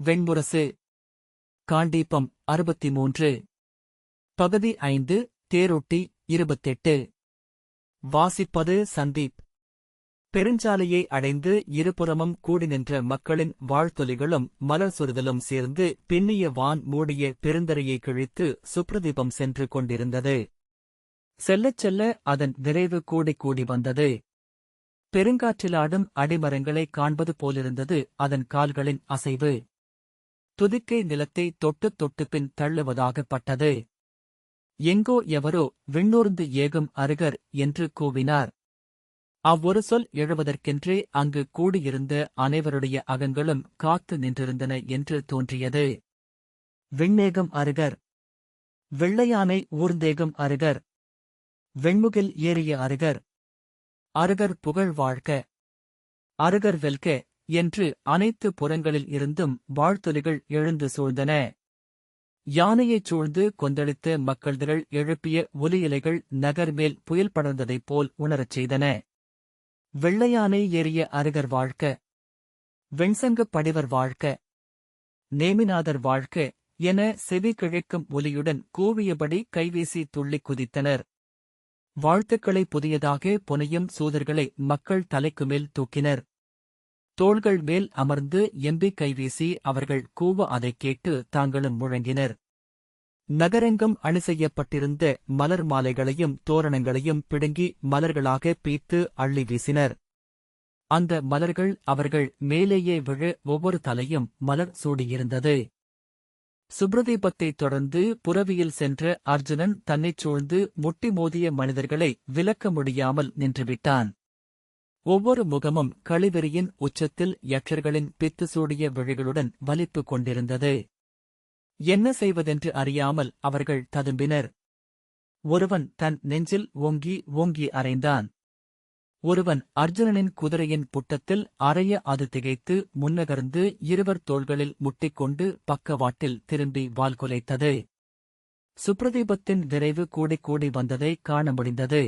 வெண்முரசு. காண்டீபம் 63. பகுதி 5. தேரொட்டி 28. வாசிப்பது சந்தீப். பெருஞ்சாலையை அடைந்து இருபுறமும் கூடி நின்ற மக்களின் வாழ்த்தொலிகளும் மலர் சொரிதலும் சேர்ந்து பின்னிய வான் மூடிய பெருந்தரையை கிழித்து சுப்ரதீபம் சென்று கொண்டிருந்தது. செல்லச் செல்ல அதன் விரைவு கூடி வந்தது. பெருங்காற்றிலாடும் அடிமரங்களைக் காண்பது போலிருந்தது அதன் கால்களின் அசைவு. துதிக்கை நிலத்தை தொட்டுப் பின் தள்ளுவதாகப்பட்டது. எங்கோ எவரோ விண்ணூர்ந்து ஏகும் அருகர் என்று கூவினார். அவ்வொரு சொல் எழுவதற்கென்றே அங்கு கூடியிருந்த அனைவருடைய அகங்களும் காத்து நின்றிருந்தன என்று தோன்றியது. விண்ணேகம் அருகர், வெள்ளையானை ஊர்ந்தேகும் அருகர், வெண்முகில் ஏறிய அருகர், அருகர் புகழ் வாழ்க, அருகர் வெல்க என்று அனைத்து புறங்களில் இருந்தும் வாழ்த்தொலிகள் எழுந்து சூழ்ந்தன. யானையைச் சூழ்ந்து கொந்தளித்த மக்கள்திரள் எழுப்பிய ஒலியிலைகள் நகர்மேல் புயல் படர்ந்ததைப் போல் உணரச் செய்தன. வெள்ளையானை ஏறிய அருகர் வாழ்க, வெண்சங்கப் படிவர் வாழ்க, நேமிநாதர் வாழ்க என செவி கிழக்கும் ஒலியுடன் கூவியபடி கைவீசி துள்ளிக் குதித்தனர். வாழ்த்துக்களை புதியதாக புனையும் சூதர்களை மக்கள் தலைக்குமேல் தூக்கினர். தோள்கள் மேல் அமர்ந்து எம்பி கைவீசி அவர்கள் கூவ அதைக் கேட்டு தாங்களும் முழங்கினர். நகரெங்கும் அணி செய்யப்பட்டிருந்த மலர் மாலைகளையும் தோரணங்களையும் பிடுங்கி மலர்களாக பீத்து அள்ளி வீசினர். அந்த மலர்கள் அவர்கள் மேலேயே விழ ஒவ்வொரு தலையும் மலர் சூடியிருந்தது. சுப்ரதீபத்தைத் தொடர்ந்து புரவியில் சென்ற அர்ஜுனன் தன்னைச் சூழ்ந்து முட்டி மோதிய மனிதர்களை விலக்க முடியாமல் நின்றுவிட்டான். ஒவ்வொரு முகமும் களிவெறியின் உச்சத்தில் யட்சர்களின் பித்து சூடிய விழிகளுடன் வலிப்பு கொண்டிருந்தது. என்ன செய்வதென்று அறியாமல் அவர்கள் ததும்பினர். ஒருவன் தன் நெஞ்சில் ஓங்கி அறைந்தான். ஒருவன் அர்ஜுனனின் குதிரையின் புட்டத்தில் அறைய அது திகைத்து முன்னகர்ந்து இருவர் தோள்களில் முட்டிக்கொண்டு பக்கவாட்டில் திரும்பி வால் குலைத்தது. சுப்ரதீபத்தின் விரைவு கூடி வந்ததை காண முடிந்தது.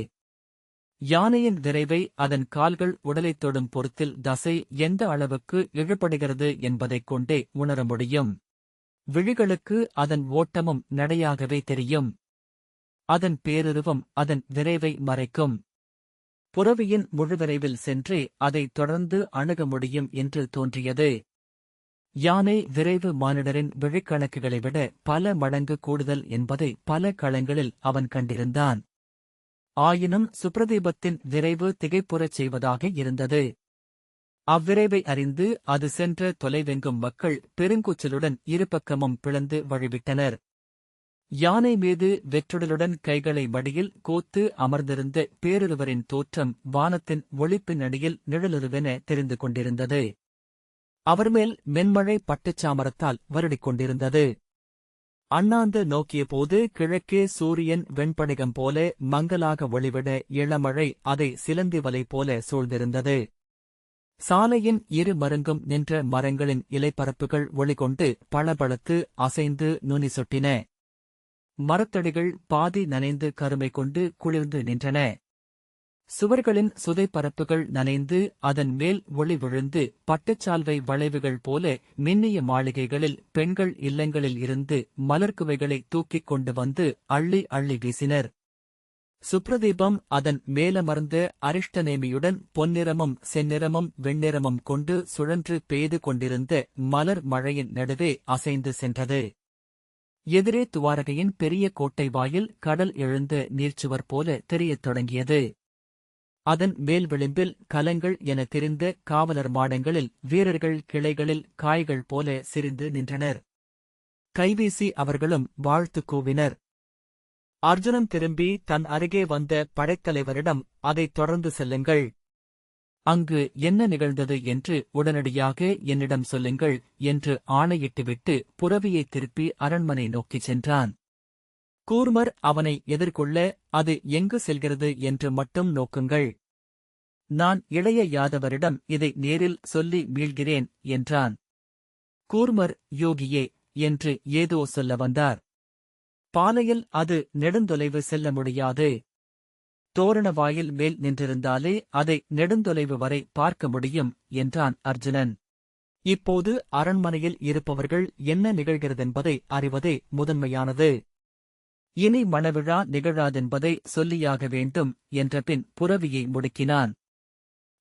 யானையின் விரைவை அதன் கால்கள் உடலைத் தொடும் பொறுத்தில் தசை எந்த அளவுக்கு இழுபடுகிறது என்பதைக் கொண்டே உணர முடியும். விழிகளுக்கு அதன் ஓட்டமும் நடையாகவே தெரியும். அதன் பேருருவம் அதன் விரைவை மறைக்கும். புரவியின் முழுவிரைவில் சென்றே அதைத் தொடர்ந்து அணுக முடியும் என்று தோன்றியது. யானை விரைவு மானிடரின் விழிக்கணக்குகளை விட பல மடங்கு கூடுதல் என்பதை பல களங்களில் அவன் கண்டிருந்தான். ஆயினும் சுப்ரதீபத்தின் விரைவு திகைப்புறச் செய்வதாக இருந்தது. அவ்விரைவை அறிந்து அது சென்ற தொலைவெங்கும் மக்கள் பெருங்கூச்சலுடன் இருபக்கமும் பிளந்து வழிவிட்டனர். யானை மீது வெற்றுடலுடன் கைகளை மடியில் கோத்து அமர்ந்திருந்த பேருருவரின் தோற்றம் வானத்தின் ஒளிப்பின் அடியில் நிழலுருவென தெரிந்து கொண்டிருந்தது. அவர்மேல் மென்மழை பட்டுச்சாமரத்தால் வருடிக் கொண்டிருந்தது. அண்ணாந்து நோக்கியபோது கிழக்கே சூரியன் வெண்படிகம் போல மங்கலாக ஒளிவிட இளமழை அதை சிலந்தி வலை போல சூழ்ந்திருந்தது. சாலையின் இரு மருங்கும் நின்ற மரங்களின் இலைப்பரப்புகள் ஒளிகொண்டு பளபளத்து அசைந்து நுனி சொட்டின. மரத்தடிகள் பாதி நனைந்து கருமை கொண்டு குளிர்ந்து நின்றன. சுவர்களின் சுதைப்பரப்புகள் நனைந்து அதன் மேல் ஒளி விழுந்து பட்டுச்சால்வை வளைவுகள் போல மின்னிய மாளிகைகளில் பெண்கள் இல்லங்களில் இருந்து மலர்குவைகளை தூக்கிக் கொண்டு வந்து அள்ளி வீசினர். சுப்ரதீபம் அதன் மேலமர்ந்த அரிஷ்டநேமியுடன் பொன்னிறமும் செந்நிறமும் வெண்ணிறமும் கொண்டு சுழன்று பெய்து கொண்டிருந்த மலர் மழையின் நடுவே அசைந்து சென்றது. எதிரே துவாரகையின் பெரிய கோட்டை வாயில் கடல் எழுந்த நீர்ச்சுவர் போல தெரியத் தொடங்கியது. அதன் மேல் விளிம்பில் கலங்கள் என தெரிந்த காவலர் மாடங்களில் வீரர்கள் கிளைகளில் காய்கள் போல சிரிந்து நின்றனர். கைவீசி அவர்களும் வாழ்த்து கூவினர். அர்ஜுனன் திரும்பி தன் அருகே வந்த படைத்தலைவரிடம் அதைத் தொடர்ந்து செல்லுங்கள். அங்கு என்ன நிகழ்ந்தது என்று உடனடியாக என்னிடம் சொல்லுங்கள் என்று ஆணையிட்டுவிட்டு புரவியைத் திருப்பி அரண்மனை நோக்கிச் சென்றான். கூர்மர் அவனை எதிர்கொள்ள அது எங்கு செல்கிறது என்று மட்டும் நோக்குங்கள். நான் இளைய யாதவரிடம் இதை நேரில் சொல்லி மீள்கிறேன் என்றான். கூர்மர் யோகியே என்று ஏதோ சொல்ல வந்தார். பாலையில் அது நெடுந்தொலைவு செல்ல முடியாது. தோரண வாயில் மேல் நின்றிருந்தாலே அதை நெடுந்தொலைவு வரை பார்க்க முடியும் என்றான் அர்ஜுனன். இப்போது அரண்மனையில் இருப்பவர்கள் என்ன நிகழ்கிறதென்பதை அறிவதே முதன்மையானது. இனி மணவிழா நிகழாதென்பதை சொல்லியாக வேண்டும் என்றபின் புரவியை முடுக்கினான்.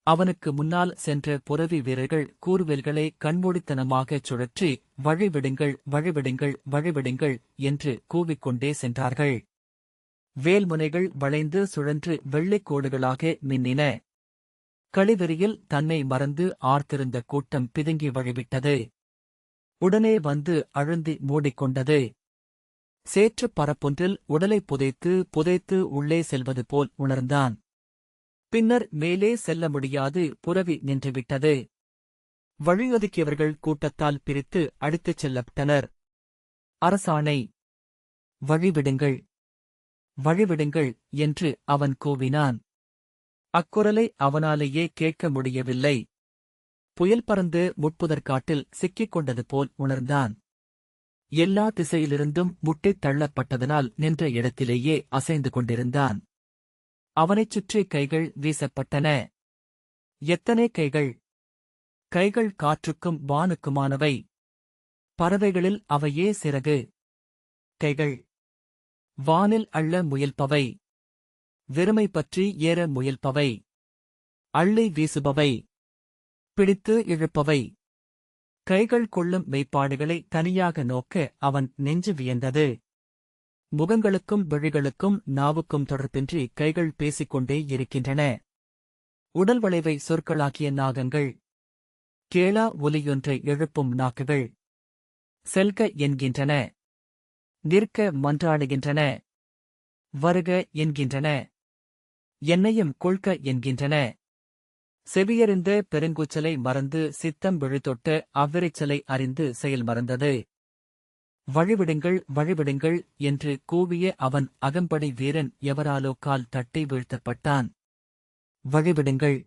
அவனுக்கு முன்னால் சென்ற புரவி வீரர்கள் கூர்வேல்களை கண்மூடித்தனமாகச் சுழற்றி வழிவிடுங்கள் வழிவிடுங்கள் வழிவிடுங்கள் என்று கூவிக்கொண்டே சென்றார்கள். வேல்முனைகள் வளைந்து சுழன்று வெள்ளைக் கோடுகளாக மின்னின. களிவெறியில் தன்னை மறந்து ஆர்த்திருந்த கூட்டம் பிதுங்கி வழிவிட்டது. உடனே வந்து அழுந்தி மூடிக்கொண்டது. சேற்றுப் பரப்பொன்றில் உடலை புதைத்து புதைத்து உள்ளே செல்வது போல் உணர்ந்தான். பின்னர் மேலே செல்ல முடியாது புரவி நின்றுவிட்டது. வழியொதுக்கியவர்கள் கூட்டத்தால் பிரித்து அடித்துச் செல்லப்பட்டனர். அரசாணை, வழிவிடுங்கள் வழிவிடுங்கள் என்று அவன் கூவினான். அக்குரலை அவனாலேயே கேட்க முடியவில்லை. புயல் பறந்து முட்புதற்காட்டில் சிக்கிக் கொண்டது போல் உணர்ந்தான். எல்லா திசையிலிருந்தும் முட்டித் தள்ளப்பட்டதனால் நின்ற இடத்திலேயே அசைந்து கொண்டிருந்தான். அவனைச் சுற்றி கைகள் வீசப்பட்டன. எத்தனை கைகள்! கைகள் காற்றுக்கும் வானுக்குமானவை. பறவைகளில் அவையே சிறகு. கைகள் வானில் அள்ள முயல்பவை. வெறுமை பற்றி ஏற முயல்பவை. அள்ளி வீசுபவை. பிடித்து இழுப்பவை. கைகள் கொள்ளும் மெய்ப்பாடுகளை தனியாக நோக்க அவன் நெஞ்சு வியந்தது. முகங்களுக்கும் விழிகளுக்கும் நாவுக்கும் தொடர்பின்றி கைகள் பேசிக்கொண்டே இருக்கின்றன. உடல் வளைவை சொற்களாக்கிய நாகங்கள். கேளா ஒலியொன்றை எழுப்பும் நாக்குகள். செல்க என்கின்றன. நிற்க மன்றாடுகின்றன. வருக என்கின்றன. என்னையும் கொள்க என்கின்றன. செவியறிந்த பெருங்கூச்சலை மறந்து சித்தம் விழித்தொட்ட அவ்விரைச்சலை அறிந்து செயல் மறந்தது. வழிவிடுங்கள் வழிவிடுங்கள் என்று கூவிய அவன் அகம்படி வீரன் எவராலோ கால் தட்டி வீழ்த்தப்பட்டான். வழிவிடுங்கள்,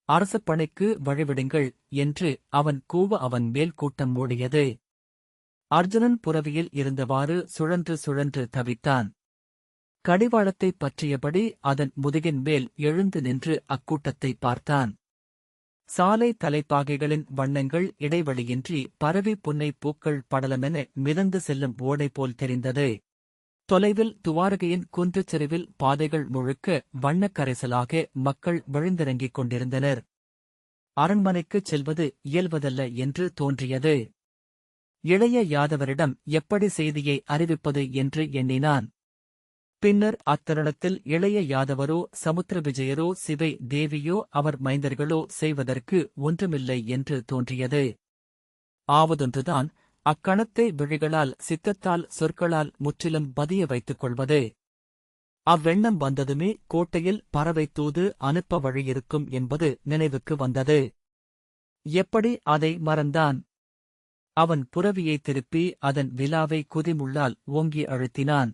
அரசப்பணிக்கு வழிவிடுங்கள் என்று அவன் கூவ அவன் மேல் கூட்டம் மூடியது. அர்ஜுனன் புரவியில் இருந்தவாறு சுழன்று சுழன்று தவித்தான். கடிவாளத்தைப் பற்றியபடி அதன் முதுகின் மேல் எழுந்து நின்று அக்கூட்டத்தை பார்த்தான். சாலை தலைப்பாகைகளின் வண்ணங்கள் இடைவெளியின்றி பரவி புன்னை பூக்கள் படலமென மிதந்து செல்லும் ஓடை போல் தெரிந்தது. தொலைவில் துவாரகையின் குன்றுச் சரிவில் பாதைகள் முழுக்க வண்ணக் கரைசலாக மக்கள் விழுந்திறங்கிக் கொண்டிருந்தனர். அரண்மனைக்குச் செல்வது இயல்வதல்ல என்று தோன்றியது. இளைய யாதவரிடம் எப்படி செய்தியை அறிவிப்பது என்று எண்ணினான். பின்னர் அத்தருணத்தில் இளைய யாதவரோ சமுத்திர விஜயரோ சிவை தேவியோ அவர் மைந்தர்களோ செய்வதற்கு ஒன்றுமில்லை என்று தோன்றியது. ஆவதொன்றுதான், அக்கணத்தை விழிகளால் சித்தத்தால் சொற்களால் முற்றிலும் பதிய வைத்துக் கொள்வது. அவ்வெண்ணம் வந்ததுமே கோட்டையில் பறவை தூது அனுப்ப வழியிருக்கும் என்பது நினைவுக்கு வந்தது. எப்படி அதை மறந்தான்? அவன் புரவியை திருப்பி அதன் விலாவை குதிமுள்ளால் ஓங்கி அழுத்தினான்.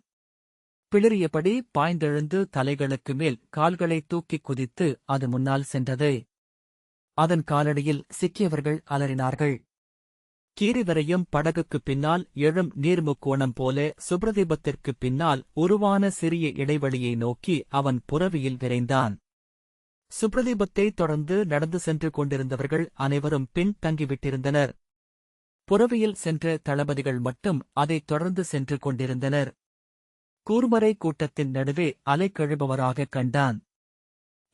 பிளிறியபடி பாய்ந்தெழுந்து தலைகளுக்கு மேல் கால்களை தூக்கிக் குதித்து அது முன்னால் சென்றது. அதன் காலடியில் சிக்கியவர்கள் அலறினார்கள். கீரிவரையும் படகுக்குப் பின்னால் எழும் நீர்முக்கோணம் போல சுப்ரதீபத்திற்குப் பின்னால் உருவான சிறிய இடைவெளியை நோக்கி அவன் புரவியில் விரைந்தான். சுப்ரதீபத்தைத் தொடர்ந்து நடந்து சென்று கொண்டிருந்தவர்கள் அனைவரும் பின் தங்கிவிட்டிருந்தனர். புரவியில் சென்ற தளபதிகள் மட்டும் அதைத் தொடர்ந்து சென்று கொண்டிருந்தனர். கூர்மறை கூட்டத்தின் நடுவே அலைக்கழுபவராகக் கண்டான்.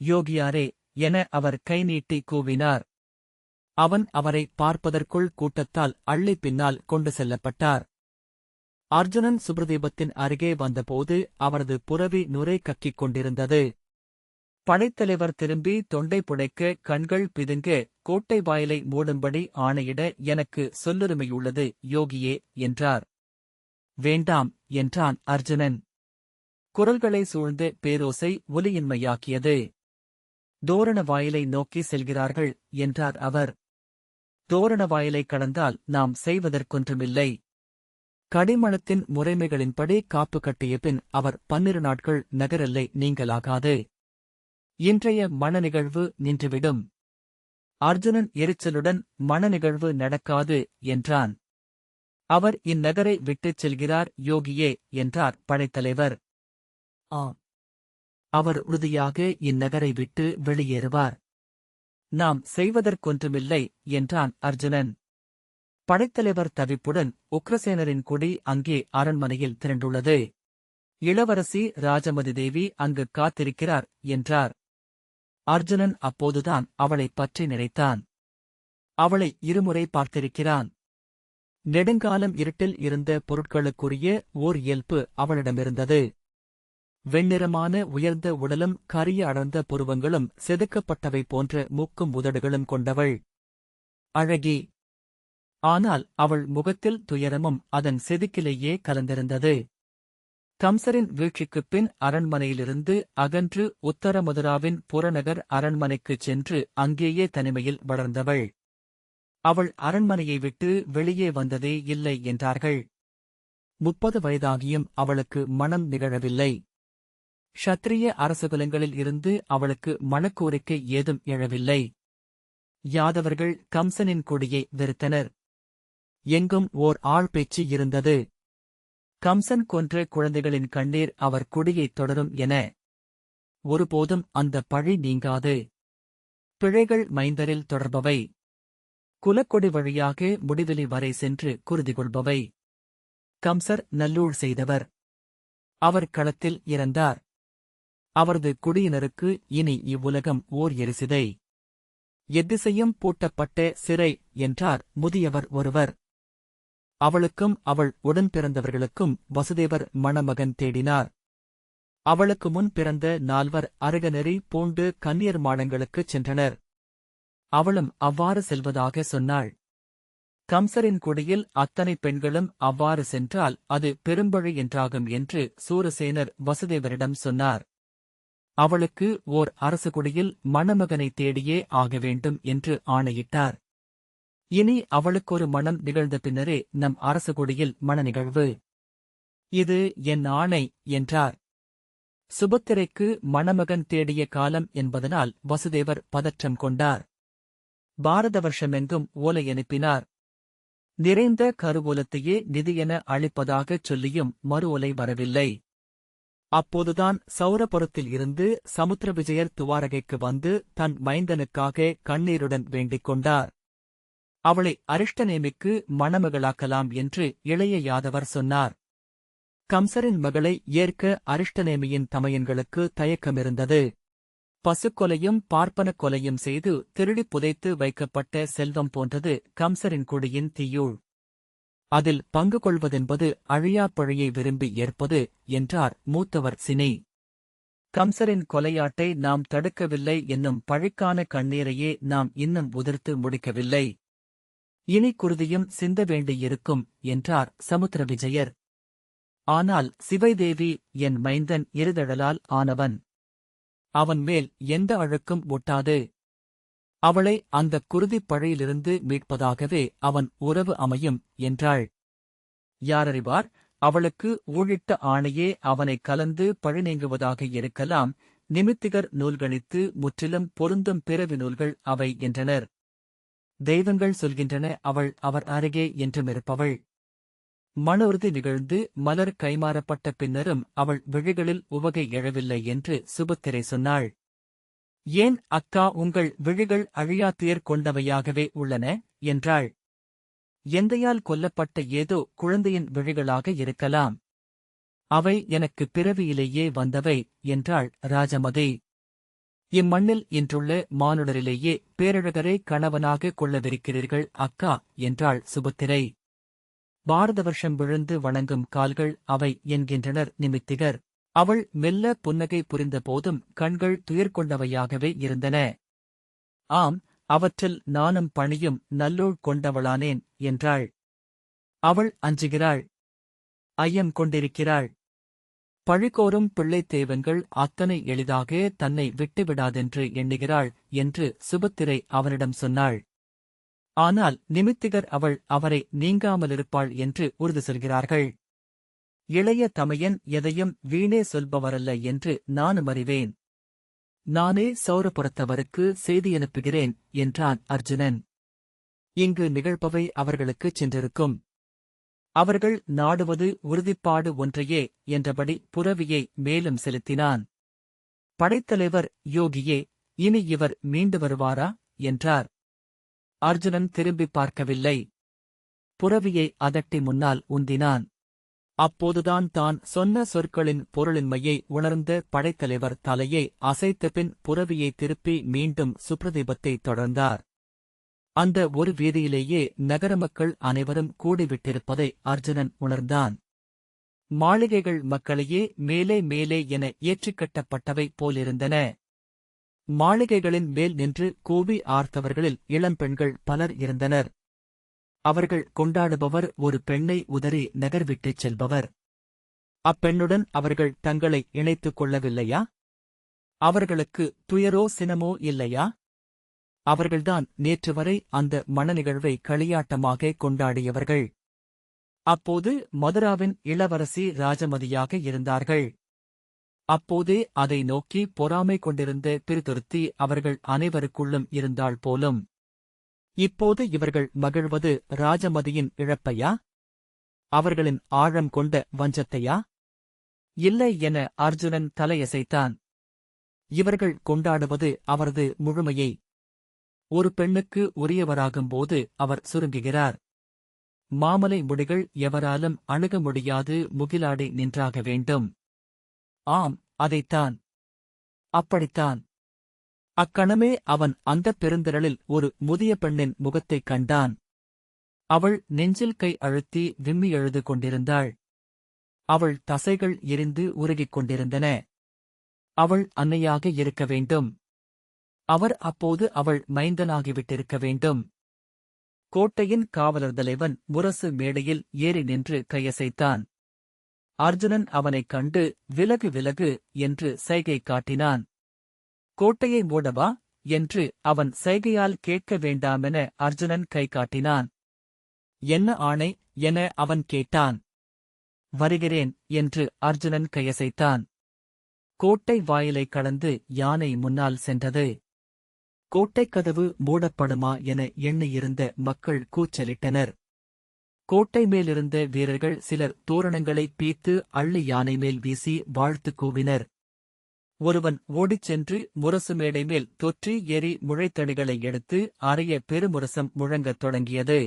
யோகியாரே என அவர் கை நீட்டி கூவினார். அவன் அவரை பார்ப்பதற்குள் கூட்டத்தால் அள்ளி பின்னால் கொண்டு செல்லப்பட்டார். அர்ஜுனன் சுப்ரதீபத்தின் அருகே வந்தபோது அவரது புரவி நுரை கக்கிக் கொண்டிருந்தது. படைத்தலைவர் திரும்பி தொண்டை புடைக்க கண்கள் பிதுங்க கோட்டை வாயிலை மூடும்படி ஆணையிட எனக்கு சொல்லுரிமையுள்ளது யோகியே என்றார். வேண்டாம் என்றான் அர்ஜுனன். குரல்களை சூழ்ந்த பேரோசை ஒலியின்மையாக்கியது. தோரண வாயிலை நோக்கி செல்கிறார்கள் என்றார் அவர். தோரண வாயிலை கடந்தால் நாம் செய்வதற்கொன்றுமில்லை. கடிமணத்தின் முறைமைகளின்படி காப்பு கட்டிய பின் அவர் 12 நாட்கள் நகரெல்லை நீங்கலாகாது. இன்றைய மண நிகழ்வு நின்றுவிடும். அர்ஜுனன் எரிச்சலுடன் மண நிகழ்வு நடக்காது என்றான். அவர் இந்நகரை விட்டுச் செல்கிறார் யோகியே என்றார் படைத்தலைவர். அவர் உறுதியாக இந்நகரை விட்டு வெளியேறுவார். நாம் செய்வதற்கொன்றுமில்லை என்றான் அர்ஜுனன். படைத்தலைவர் தவிப்புடன் உக்ரசேனரின் கொடி அங்கே அரண்மனையில் திரண்டுள்ளது. இளவரசி ராஜமதி தேவி அங்கு காத்திருக்கிறார் என்றார். அர்ஜுனன் அப்போதுதான் அவளைப் பற்றி நினைத்தான். அவளை இருமுறை பார்த்திருக்கிறான். நெடுங்காலம் இருட்டில் இருந்த பொருட்களுக்குரிய ஓர் இயல்பு அவளிடமிருந்தது. வெண்ணிறமான உயர்ந்த உடலும் கரிய அடர்ந்த புருவங்களும் செதுக்கப்பட்டவை போன்ற மூக்கும் உதடுகளும் கொண்டவள் அழகி. ஆனால் அவள் முகத்தில் துயரமும் அதன் செதுக்கிலேயே கலந்திருந்தது. கம்சரின் வீழ்ச்சிக்குப் பின் அரண்மனையிலிருந்து அகன்று உத்தரமதுராவின் புறநகர் அரண்மனைக்குச் சென்று அங்கேயே தனிமையில் வளர்ந்தவள். அவள் அரண்மனையை விட்டு வெளியே வந்ததே இல்லை என்றார்கள். 30 வயதாகியும் அவளுக்கு மணம் நிகழவில்லை. க்ஷத்திரிய அரசகுலங்களில் இருந்து அவளுக்கு மணக்கோரிக்கை ஏதும் எழவில்லை. யாதவர்கள் கம்சனின் கொடியை வெறுத்தனர். எங்கும் ஓர் ஆள் பேச்சு இருந்தது. கம்சன் கொன்ற குழந்தைகளின் கண்ணீர் அவர் கொடியைத் தொடரும் என. ஒருபோதும் அந்த பழி நீங்காது. பிழைகள் மைந்தரில் தொடர்பவை. குலக்கொடி வழியாக முடிவெளி வரை சென்று குருதி கொள்பவை. கம்சர் நல்லூழ் செய்தவர். அவர் களத்தில் இறந்தார். அவரது குடியினருக்கு இனி இவ்வுலகம் ஓர் எரிசிதை. எத்திசையும் பூட்டப்பட்ட சிறை என்றார் முதியவர் ஒருவர். அவளுக்கும் அவள் உடன் பிறந்தவர்களுக்கும் வசுதேவர் மணமகன் தேடினார். அவளுக்கு முன் பிறந்த 4 அருகநெறி பூண்டு கன்னியர் மாடங்களுக்குச் சென்றனர். அவளும் அவ்வாறு செல்வதாக சொன்னாள். கம்சரின் குடியில் அத்தனை பெண்களும் அவ்வாறு சென்றால் அது பெரும்பழி என்றாகும் என்று சூரசேனர் வசுதேவரிடம் சொன்னார். அவளுக்கு ஓர் அரசு குடியில் மணமகனை தேடியே ஆக வேண்டும் என்று ஆணையிட்டார். இனி அவளுக்கொரு மணம் நிகழ்ந்த பின்னரே நம் அரசு குடியில் மண நிகழ்வு. இது என் ஆணை என்றார். சுபத்திரைக்கு மணமகன் தேடிய காலம் என்பதனால் வசுதேவர் பதற்றம் கொண்டார். பாரத வருஷமெங்கும் ஓலை அனுப்பினார். நிறைந்த கருவூலத்தையே நிதியென அளிப்பதாகச் சொல்லியும் மறு ஓலை வரவில்லை. அப்போதுதான் சௌரபுரத்தில் இருந்து சமுத்திர விஜயர் துவாரகைக்கு வந்து தன் மைந்தனுக்காக கண்ணீருடன் வேண்டிக் கொண்டார். அவளை அரிஷ்டநேமிக்கு மணமகளாக்கலாம் என்று இளைய யாதவர் சொன்னார். கம்சரின் மகளை ஏற்க அரிஷ்டநேமியின் தமையன்களுக்கு தயக்கமிருந்தது. பசுக்கொலையும் பார்ப்பனக் கொலையும் செய்து திருடிப் புதைத்து வைக்கப்பட்ட செல்வம் போன்றது கம்சரின் குடியின் தீயூழ். அதில் பங்கு கொள்வதென்பது அழியாப் பழியை விரும்பி ஏற்பது என்றார் மூத்தவர் சினி. கம்சரின் கொலையாட்டை நாம் தடுக்கவில்லை என்னும் பழிக்கான கண்ணீரையே நாம் இன்னும் உதிர்த்து முடிக்கவில்லை. இனி குருதியும் சிந்த வேண்டியிருக்கும் என்றார் சமுத்திர விஜயர். ஆனால் சிவைதேவி என் மைந்தன் இருதழலால் ஆனவன். அவன் மேல் எந்த அழுக்கும் ஒட்டாது. அவளை அந்தக் குருதிப் பழியிலிருந்து மீட்பதாகவே அவன் உறவு அமையும் என்றாள். யாரறிவார், அவளுக்கு ஊழிட்ட ஆணையே அவனைக் கலந்து பழி நீங்குவதாக இருக்கலாம். நிமித்திகர் நூல்கணித்து முற்றிலும் பொருந்தும் பிறவி நூல்கள் அவை என்றனர். தெய்வங்கள் சொல்கின்றன அவள் அவர் அருகே என்றுமிருப்பவள். மண உறுதி நிகழ்ந்து மலர் கைமாறப்பட்ட பின்னரும் அவள் விழிகளில் உவகை எழவில்லை என்று சுபத்திரை சொன்னாள். ஏன் அக்கா, உங்கள் விழிகள் அழியா துயர் கொண்டவையாகவே உள்ளன என்றாள். எந்தையால் கொல்லப்பட்ட ஏதோ குழந்தையின் விழிகளாக இருக்கலாம். அவை எனக்கு பிறவியிலேயே வந்தவை என்றாள் ராஜமதி. இம்மண்ணில் இன்றுள்ள மானுடரிலேயே பேரழகரை கணவனாக கொள்ளவிருக்கிறீர்கள் அக்கா என்றாள் சுபத்திரை. பாரத வருஷம் விழுந்து வணங்கும் கால்கள் அவை என்கின்றனர் நிமித்திகர். அவள் மெல்ல புன்னகை புரிந்த போதும் கண்கள் துயர் கொண்டவையாகவே இருந்தன. ஆம், அவற்றில் நானும் பணியும் நல்லூழ் கொண்டவளானேன் என்றாள். அவள் அஞ்சுகிறாள். ஐயம் கொண்டிருக்கிறாள். பழிகோரும் பிள்ளைத் தேவங்கள் அத்தனை எளிதாக தன்னை விட்டுவிடாதென்று எண்ணுகிறாள் என்று சுபத்திரை அவனிடம் சொன்னாள். ஆனால் நிமித்திகர் அவரை நீங்காமலிருப்பாள் என்று உறுதி சொல்கிறார்கள். இளைய தமையன் எதையும் வீணே சொல்பவரல்ல என்று நானும் அறிவேன். நானே சௌரபுரத்தவருக்கு செய்தி அனுப்புகிறேன் என்றான் அர்ஜுனன். இங்கு நிகழ்பவை அவர்களுக்குச் சென்றிருக்கும். அவர்கள் நாடுவது உறுதிப்பாடு ஒன்றையே என்றபடி புரவியை மேலும் செலுத்தினான். படைத்தலைவர் யோகியே, இனி இவர் மீண்டு வருவாரா என்றார். அர்ஜுனன் திரும்பி பார்க்கவில்லை. புரவியை அதட்டி முன்னால் உந்தினான். அப்போதுதான் தான் சொன்ன சொற்களின் பொருளின்மையை உணர்ந்த படைத்தலைவர் தலையை அசைத்தபின் புரவியை திருப்பி மீண்டும் சுப்ரதீபத்தை தொடர்ந்தார். அந்த ஒரு வீதியிலேயே நகர மக்கள் அனைவரும் கூடிவிட்டிருப்பதை அர்ஜுனன் உணர்ந்தான். மாளிகைகள் மக்களையே மேலே மேலே என ஏற்றிக்கட்டப்பட்டவை போலிருந்தன. மாளிகைகளின் மேல் நின்று கூவி ஆர்த்தவர்களில் இளம்பெண்கள் பலர் இருந்தனர். அவர்கள் கொண்டாடுபவர் ஒரு பெண்ணை உதறி நகர்விட்டுச் செல்பவர். அப்பெண்ணுடன் அவர்கள் தங்களை இணைத்துக் கொள்ளவில்லையா? அவர்களுக்கு துயரோ சினமோ இல்லையா? அவர்கள்தான் நேற்று வரை அந்த மணநிகழ்வை களியாட்டமாக கொண்டாடியவர்கள். அப்போது மதுராவின் இளவரசி ராஜமதியாக இருந்தார்கள். அப்போதே அதை நோக்கி பொறாமை கொண்டிருந்த பிரிதுருத்தி அவர்கள் அனைவருக்குள்ளும் இருந்தாள் போலும். இப்போது இவர்கள் மகிழ்வது ராஜமதியின் இழப்பையா? அவர்களின் ஆழம் கொண்ட வஞ்சத்தையா? இல்லை என அர்ஜுனன் தலையசைத்தான். இவர்கள் கொண்டாடுவது அவரது முழுமையை. ஒரு பெண்ணுக்கு உரியவராகும்போது அவர் சுருங்குகிறார். மாமலை முடிகள் எவராலும் அணுக முடியாது முகிலாடி நின்றாக வேண்டும். ஆம், அதைத்தான். அப்படித்தான். அக்கணமே அவன் அந்தப் பெருந்திரளில் ஒரு முதிய பெண்ணின் முகத்தைக் கண்டான். அவள் நெஞ்சில் கை அழுத்தி விம்மி எழுது கொண்டிருந்தாள். அவள் தசைகள் எரிந்து உருகிக் கொண்டிருந்தன. அவள் அன்னையாக இருக்க வேண்டும். அவர் அப்போது அவள் மைந்தனாகிவிட்டிருக்க வேண்டும். கோட்டையின் காவலர் தலைவன் முரசு மேடையில் ஏறி நின்று கையசைத்தான். அர்ஜுனன் அவனைக் கண்டு விலகு விலகு என்று சைகை காட்டினான். கோட்டையை மூடவா என்று அவன் சைகையால் கேட்க வேண்டாமென அர்ஜுனன் கை காட்டினான். என்ன ஆணை என அவன் கேட்டான். வருகிறேன் என்று அர்ஜுனன் கையசைத்தான். கோட்டை வாயிலை கடந்து யானை முன்னால் சென்றது. கோட்டைக் கதவு மூடப்படுமா என எண்ணியிருந்த மக்கள் கூச்சலிட்டனர். கோட்டை மேலிருந்த வீரர்கள் சிலர் தோரணங்களைப் பீத்து அள்ளி யானை மேல் வீசி வாழ்த்து கூவினர். ஒருவன் ஓடிச் சென்று முரசு மேடை மேல் தொற்றி ஏறி முழைத்தடிகளை எடுத்து அறைய பெருமுரசம் முழங்கத் தொடங்கியது.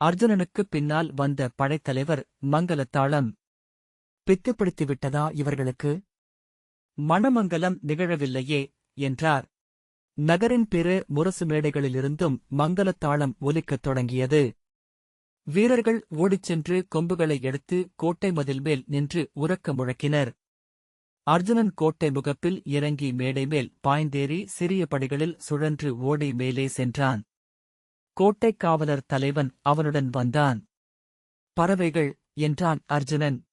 அர்ஜுனனுக்குப் பின்னால் வந்த படைத்தலைவர் மங்கலத்தாளம். பித்துப்பிடித்துவிட்டதா இவர்களுக்கு? மணமங்கலம் நிகழவில்லையே என்றார். நகரின் பிற முரசு மேடைகளிலிருந்தும் மங்கலத்தாளம் ஒலிக்கத் தொடங்கியது. வீரர்கள் ஓடிச் சென்று கொம்புகளை எடுத்து கோட்டை மதில் மேல் நின்று உரக்க முழக்கினர். அர்ஜுனன் கோட்டை முகப்பில் இறங்கி மேடை மேல் பாய்ந்தேறி சிறிய படிகளில் சுழன்று ஓடி மேலே சென்றான். கோட்டைக் காவலர் தலைவன் அவனுடன் வந்தான். பறவைகள் என்றான் அர்ஜுனன்.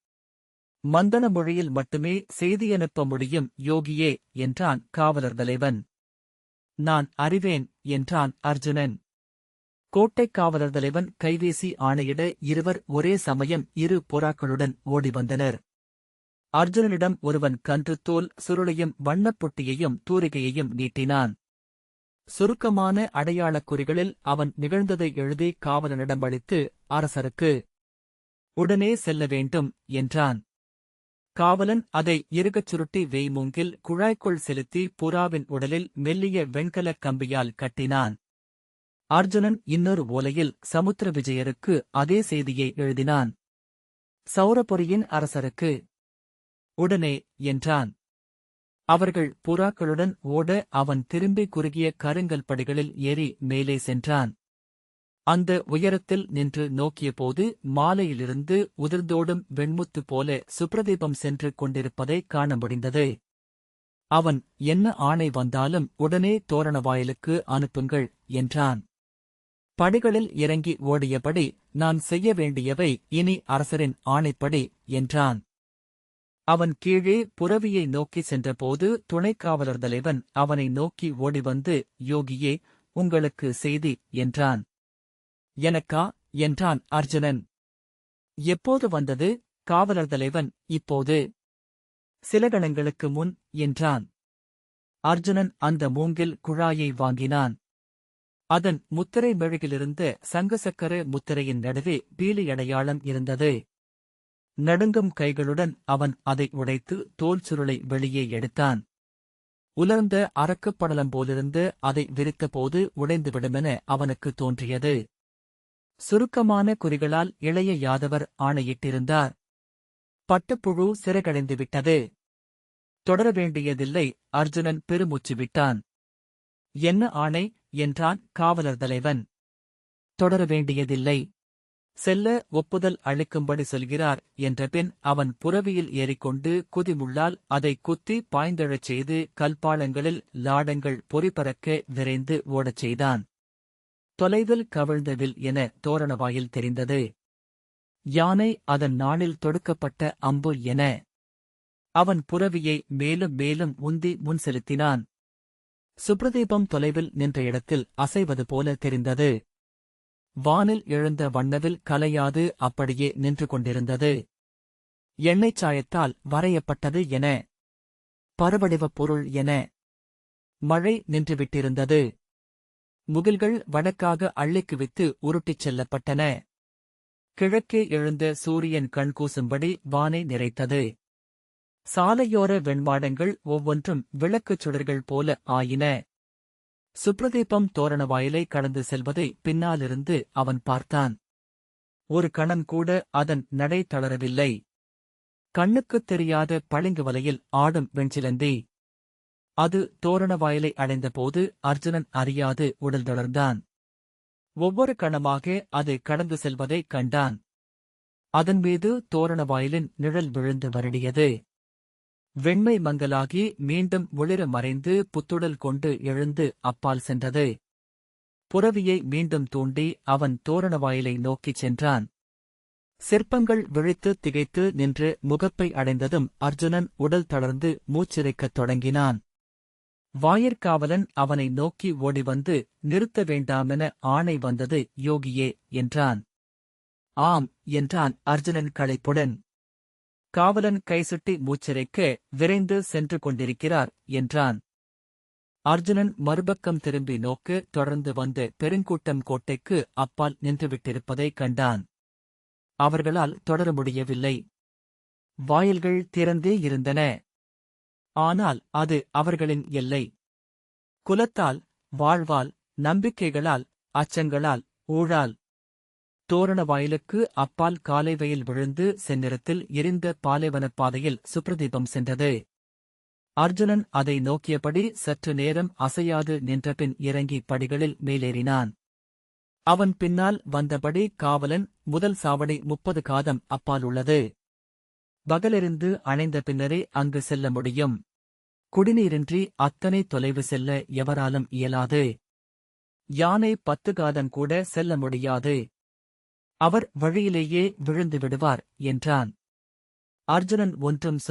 மந்தன மொழியில் மட்டுமே செய்தியனுப்ப முடியும் யோகியே என்றான் காவலர் தலைவன். நான் அறிவேன் என்றான் அர்ஜுனன். கோட்டைக் காவலர் தலைவன் கைவீசி ஆணையிட இருவர் ஒரே சமயம் இரு புறாக்களுடன் ஓடி வந்தனர். அர்ஜுனனிடம் ஒருவன் கன்றுத்தோல் சுருளையும் வண்ணப்பொட்டியையும் தூரிகையையும் நீட்டினான். சுருக்கமான அடையாளக் குறிகளில் அவன் நிகழ்ந்ததை எழுதி காவலனிடம் அளித்து அரசருக்கு உடனே செல்ல வேண்டும் என்றான். காவலன் அதை இறுகச் சுருட்டி வேய்மூங்கில் குழாய்க்குள் செலுத்தி புறாவின் உடலில் மெல்லிய வெண்கலக் கம்பியால் கட்டினான். அர்ஜுனன் இன்னொரு ஓலையில் சமுத்திர விஜயருக்கு அதே செய்தியை எழுதினான். சௌரபுரியின் அரசருக்கு உடனே என்றான். அவர்கள் புறாக்களுடன் ஓட அவன் திரும்பி குறுகிய கருங்கல் படிகளில் ஏறி மேலே சென்றான். அந்த உயரத்தில் நின்று நோக்கியபோது மாலையிலிருந்து உதிர்ந்தோடும் வெண்முத்து போல சுப்ரதீபம் சென்று கொண்டிருப்பதைக் காண முடிந்தது. அவன் என்ன ஆணை வந்தாலும் உடனே தோரண வாயிலுக்கு அனுப்புங்கள் என்றான். படிகளில் இறங்கி ஓடியபடி நான் செய்ய வேண்டியவை இனி அரசரின் ஆணைப்படி என்றான். அவன் கீழே புரவியை நோக்கி சென்றபோது துணைக்காவலர் தலைவன் அவனை நோக்கி ஓடிவந்து யோகியே உங்களுக்கு செய்தி என்றான். எனக்கா என்றான் அர்ஜுனன். எப்போது வந்தது? காவலர் தலைவன் இப்போது. சில கணங்களுக்கு முன் என்றான். அர்ஜுனன் அந்த மூங்கில் குழாயை வாங்கினான். அதன் முத்திரை மெழுகிலிருந்த சங்கசக்கர முத்திரையின் நடுவே பீலி அடையாளம் இருந்தது. நடுங்கும் கைகளுடன் அவன் அதை உடைத்து தோல் சுருளை வெளியே எடுத்தான். உலர்ந்த அரக்குப்படலம் போலிருந்து அதை விரித்தபோது உடைந்துவிடுமென அவனுக்கு தோன்றியது. சுருக்கமான குறிகளால் இளைய யாதவர் ஆணையிட்டிருந்தார். பட்டுப்புழு சிறகடைந்துவிட்டது. தொடர வேண்டியதில்லை. அர்ஜுனன் பெருமூச்சு விட்டான். என்ன ஆணை என்றான் காவலர் தலைவன். தொடர வேண்டியதில்லை. செல்ல ஒப்புதல் அளிக்கும்படி சொல்கிறார் என்றபின் அவன் புரவியில் ஏறிக்கொண்டு குதிமுள்ளால் அதை குத்தி பாய்ந்தழச் செய்து கல்பாளங்களில் லாடங்கள் பொறிபறக்க விரைந்து ஓடச் செய்தான். தொலைவில் கவிழ்ந்த வில் என தோரணவாயில் தெரிந்தது. யானை அதன் நாணில் தொடுக்கப்பட்ட அம்பு என. அவன் புரவியை மேலும் மேலும் உந்தி முன் செலுத்தினான். சுப்ரதீபம் தொலைவில் நின்ற இடத்தில் அசைவது போல தெரிந்தது. வானில் எழுந்த வண்ணவில் கலையாது அப்படியே நின்று கொண்டிருந்தது. எண்ணெய்ச் சாயத்தால் வரையப்பட்டது என. பருவடிவப் பொருள் என. மழை நின்றுவிட்டிருந்தது. முகில்கள் வடக்காக அள்ளிக்குவித்து உருட்டிச் செல்லப்பட்டன. கிழக்கே எழுந்த சூரியன் கண்கூசும்படி வானை நிறைத்தது. சாலையோர வெண்மாடங்கள் ஒவ்வொன்றும் விளக்குச் சுடர்கள் போல ஆயின. சுப்ரதீபம் தோரண வாயிலை கடந்து செல்வதை பின்னாலிருந்து அவன் பார்த்தான். ஒரு கணம் கூட அதன் நடை தளரவில்லை. கண்ணுக்குத் தெரியாத பளிங்கு வலையில் ஆடும் வெண்சிலந்தி. அது தோரண வாயிலை அடைந்தபோது அர்ஜுனன் அறியாது உடல் தளர்ந்தான். ஒவ்வொரு கணமாக அது கடந்து செல்வதைக் கண்டான். அதன் மீது தோரண வாயிலின் நிழல் விழுந்து வருடியது. வெண்மை மங்கலாகி மீண்டும் ஒளிர மறைந்து புத்துடல் கொண்டு எழுந்து அப்பால் சென்றது. புரவியை மீண்டும் தூண்டி அவன் தோரணவாயிலை நோக்கிச் சென்றான். சிற்பங்கள் விழித்து திகைத்து நின்று முகப்பை அடைந்ததும் அர்ஜுனன் உடல் தளர்ந்து மூச்சிறைக்கத் தொடங்கினான். வாயிற்காவலன் அவனை நோக்கி ஓடிவந்து நிறுத்த வேண்டாமென ஆணை வந்தது யோகியே என்றான். ஆம் என்றான் அர்ஜுனன் களைப்புடன். காவலன் கைசுட்டி மூச்சிறைக்க விரைந்து சென்று கொண்டிருக்கிறார் என்றான். அர்ஜுனன் மறுபக்கம் திரும்பி நோக்க தொடர்ந்து வந்த பெருங்கூட்டம் கோட்டைக்கு அப்பால் நின்றுவிட்டிருப்பதைக் கண்டான். அவர்களால் தொடர முடியவில்லை. வாயில்கள் திறந்தே இருந்தன. ஆனால் அது அவர்களின் எல்லை. குலத்தால், வாழ்வால், நம்பிக்கைகளால், அச்சங்களால், ஊழால். தோரண வாயிலுக்கு அப்பால் காலை வெயில் விழுந்து செந்நிறத்தில் எரிந்த பாலைவனப் பாதையில் சுப்ரதீபம் சென்றது. அர்ஜுனன் அதை நோக்கியபடி சற்று நேரம் அசையாது நின்றபின் இறங்கி படிகளில் மேலேறினான். அவன் பின்னால் வந்தபடி காவலன் முதல் சாவடி 30 காதம் அப்பால் உள்ளது. பகலெறிந்து அணைந்த பின்னரே அங்கு செல்ல முடியும். குடிநீரின்றி அத்தனை தொலைவு செல்ல எவராலும் இயலாது. யானை 10 காதம் கூட செல்ல முடியாது. அவர் வழியிலேயே விழுந்து விடுவார் என்றான். அர்ஜுனன் ஒன்றும்